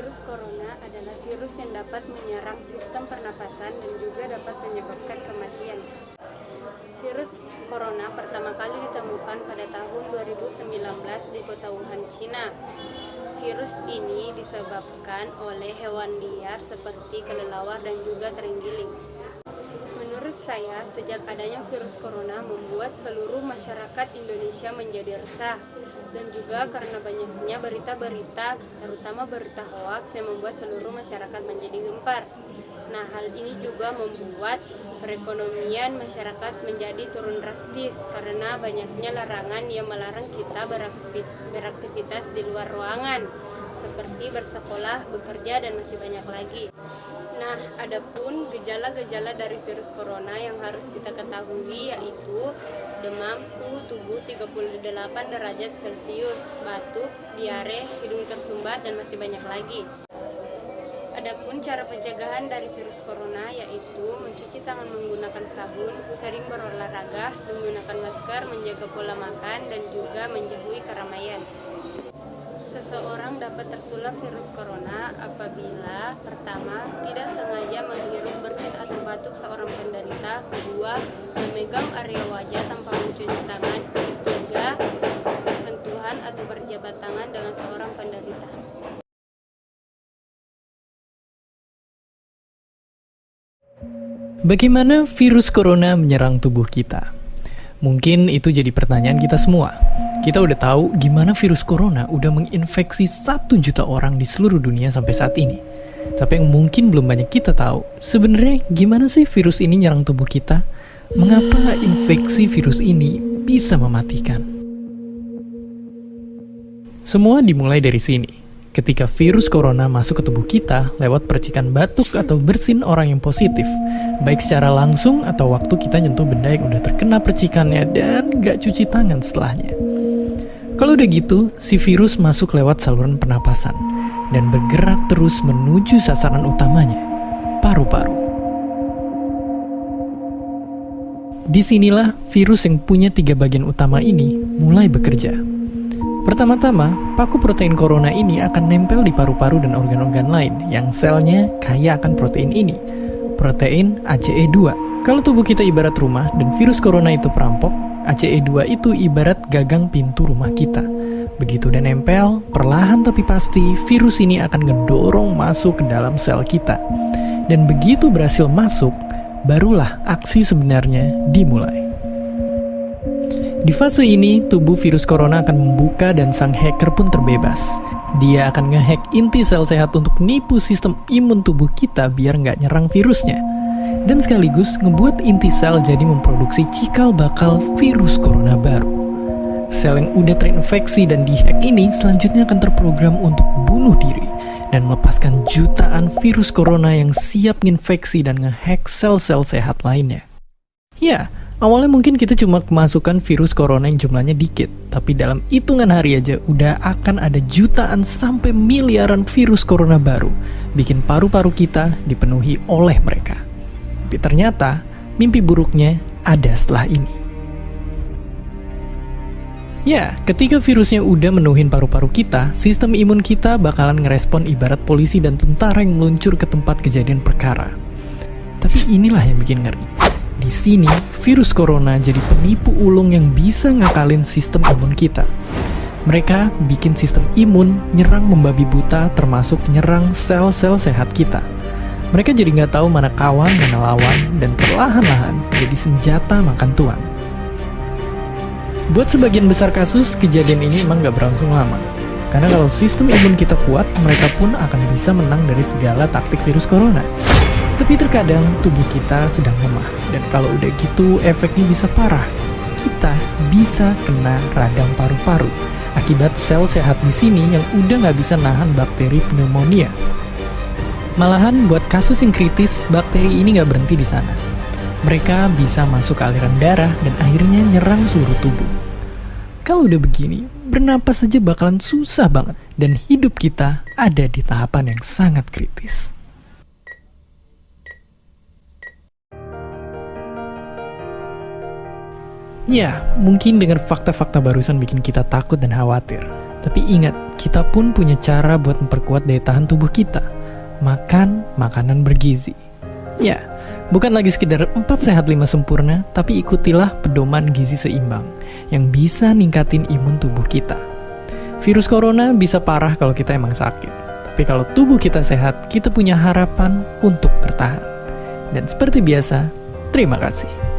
Virus corona adalah virus yang dapat menyerang sistem pernapasan dan juga dapat menyebabkan kematian. Virus corona pertama kali ditemukan pada tahun 2019 di kota Wuhan, Cina. Virus ini disebabkan oleh hewan liar seperti kelelawar dan juga terenggiling. Menurut saya, sejak adanya virus corona membuat seluruh masyarakat Indonesia menjadi resah, dan juga karena banyaknya berita-berita, terutama berita hoaks yang membuat seluruh masyarakat menjadi gempar. Nah, hal ini juga membuat perekonomian masyarakat menjadi turun drastis karena banyaknya larangan yang melarang kita beraktivitas di luar ruangan, seperti bersekolah, bekerja, dan masih banyak lagi. Nah, adapun gejala-gejala dari virus corona yang harus kita ketahui yaitu demam, suhu tubuh 38 derajat Celcius, batuk, diare, hidung tersumbat, dan masih banyak lagi. Adapun cara pencegahan dari virus corona yaitu mencuci tangan menggunakan sabun, sering berolahraga, menggunakan masker, menjaga pola makan, dan juga menjauhi keramaian. Seseorang dapat tertular virus corona apabila pertama, tidak sengaja menghirup bersin atau batuk seorang penderita, kedua, memegang area wajah tanpa mencuci tangan, ketiga, bersentuhan atau berjabat tangan dengan seorang penderita. Bagaimana virus corona menyerang tubuh kita? Mungkin itu jadi pertanyaan kita semua. Kita udah tahu gimana virus corona udah menginfeksi 1 juta orang di seluruh dunia sampai saat ini. Tapi yang mungkin belum banyak kita tahu, sebenarnya gimana sih virus ini nyerang tubuh kita? Mengapa infeksi virus ini bisa mematikan? Semua dimulai dari sini. Ketika virus corona masuk ke tubuh kita lewat percikan batuk atau bersin orang yang positif, baik secara langsung atau waktu kita nyentuh benda yang udah terkena percikannya dan gak cuci tangan setelahnya. Kalau udah gitu, si virus masuk lewat saluran pernapasan dan bergerak terus menuju sasaran utamanya, paru-paru. Disinilah virus yang punya 3 bagian utama ini mulai bekerja. Pertama-tama, paku protein corona ini akan nempel di paru-paru dan organ-organ lain yang selnya kaya akan protein ini, protein ACE2. Kalau tubuh kita ibarat rumah dan virus corona itu perampok, ACE2 itu ibarat gagang pintu rumah kita. Begitu udah nempel, perlahan tapi pasti virus ini akan ngedorong masuk ke dalam sel kita. Dan begitu berhasil masuk, barulah aksi sebenarnya dimulai. Di fase ini, tubuh virus corona akan membuka dan sang hacker pun terbebas. Dia akan ngehack inti sel sehat untuk nipu sistem imun tubuh kita biar nggak nyerang virusnya. Dan sekaligus ngebuat inti sel jadi memproduksi cikal bakal virus corona baru. Sel yang udah terinfeksi dan dihack ini selanjutnya akan terprogram untuk bunuh diri dan melepaskan jutaan virus corona yang siap nginfeksi dan ngehack sel-sel sehat lainnya. Ya, awalnya mungkin kita cuma kemasukan virus corona yang jumlahnya dikit, tapi dalam hitungan hari aja udah akan ada jutaan sampai miliaran virus corona baru, bikin paru-paru kita dipenuhi oleh mereka. Tapi ternyata, mimpi buruknya ada setelah ini. Ya, ketika virusnya udah menuhin paru-paru kita, sistem imun kita bakalan ngerespon ibarat polisi dan tentara yang meluncur ke tempat kejadian perkara. Tapi inilah yang bikin ngeri. Di sini, virus corona jadi penipu ulung yang bisa ngakalin sistem imun kita. Mereka bikin sistem imun nyerang membabi buta termasuk nyerang sel-sel sehat kita. Mereka jadi nggak tahu mana kawan, mana lawan, dan perlahan-lahan jadi senjata makan tuan. Buat sebagian besar kasus, kejadian ini emang nggak berlangsung lama. Karena kalau sistem imun kita kuat, mereka pun akan bisa menang dari segala taktik virus corona. Tapi terkadang tubuh kita sedang lemah, dan kalau udah gitu efeknya bisa parah. Kita bisa kena radang paru-paru akibat sel sehat di sini yang udah nggak bisa nahan bakteri pneumonia. Malahan buat kasus yang kritis, bakteri ini nggak berhenti di sana. Mereka bisa masuk ke aliran darah dan akhirnya nyerang seluruh tubuh. Kalau udah begini, bernapas saja bakalan susah banget, dan hidup kita ada di tahapan yang sangat kritis. Ya, mungkin dengan fakta-fakta barusan bikin kita takut dan khawatir. Tapi ingat, kita pun punya cara buat memperkuat daya tahan tubuh kita. Makan makanan bergizi. Ya, bukan lagi sekedar 4 sehat 5 sempurna, tapi ikutilah pedoman gizi seimbang yang bisa ningkatin imun tubuh kita. Virus corona bisa parah kalau kita emang sakit. Tapi kalau tubuh kita sehat, kita punya harapan untuk bertahan. Dan seperti biasa, terima kasih.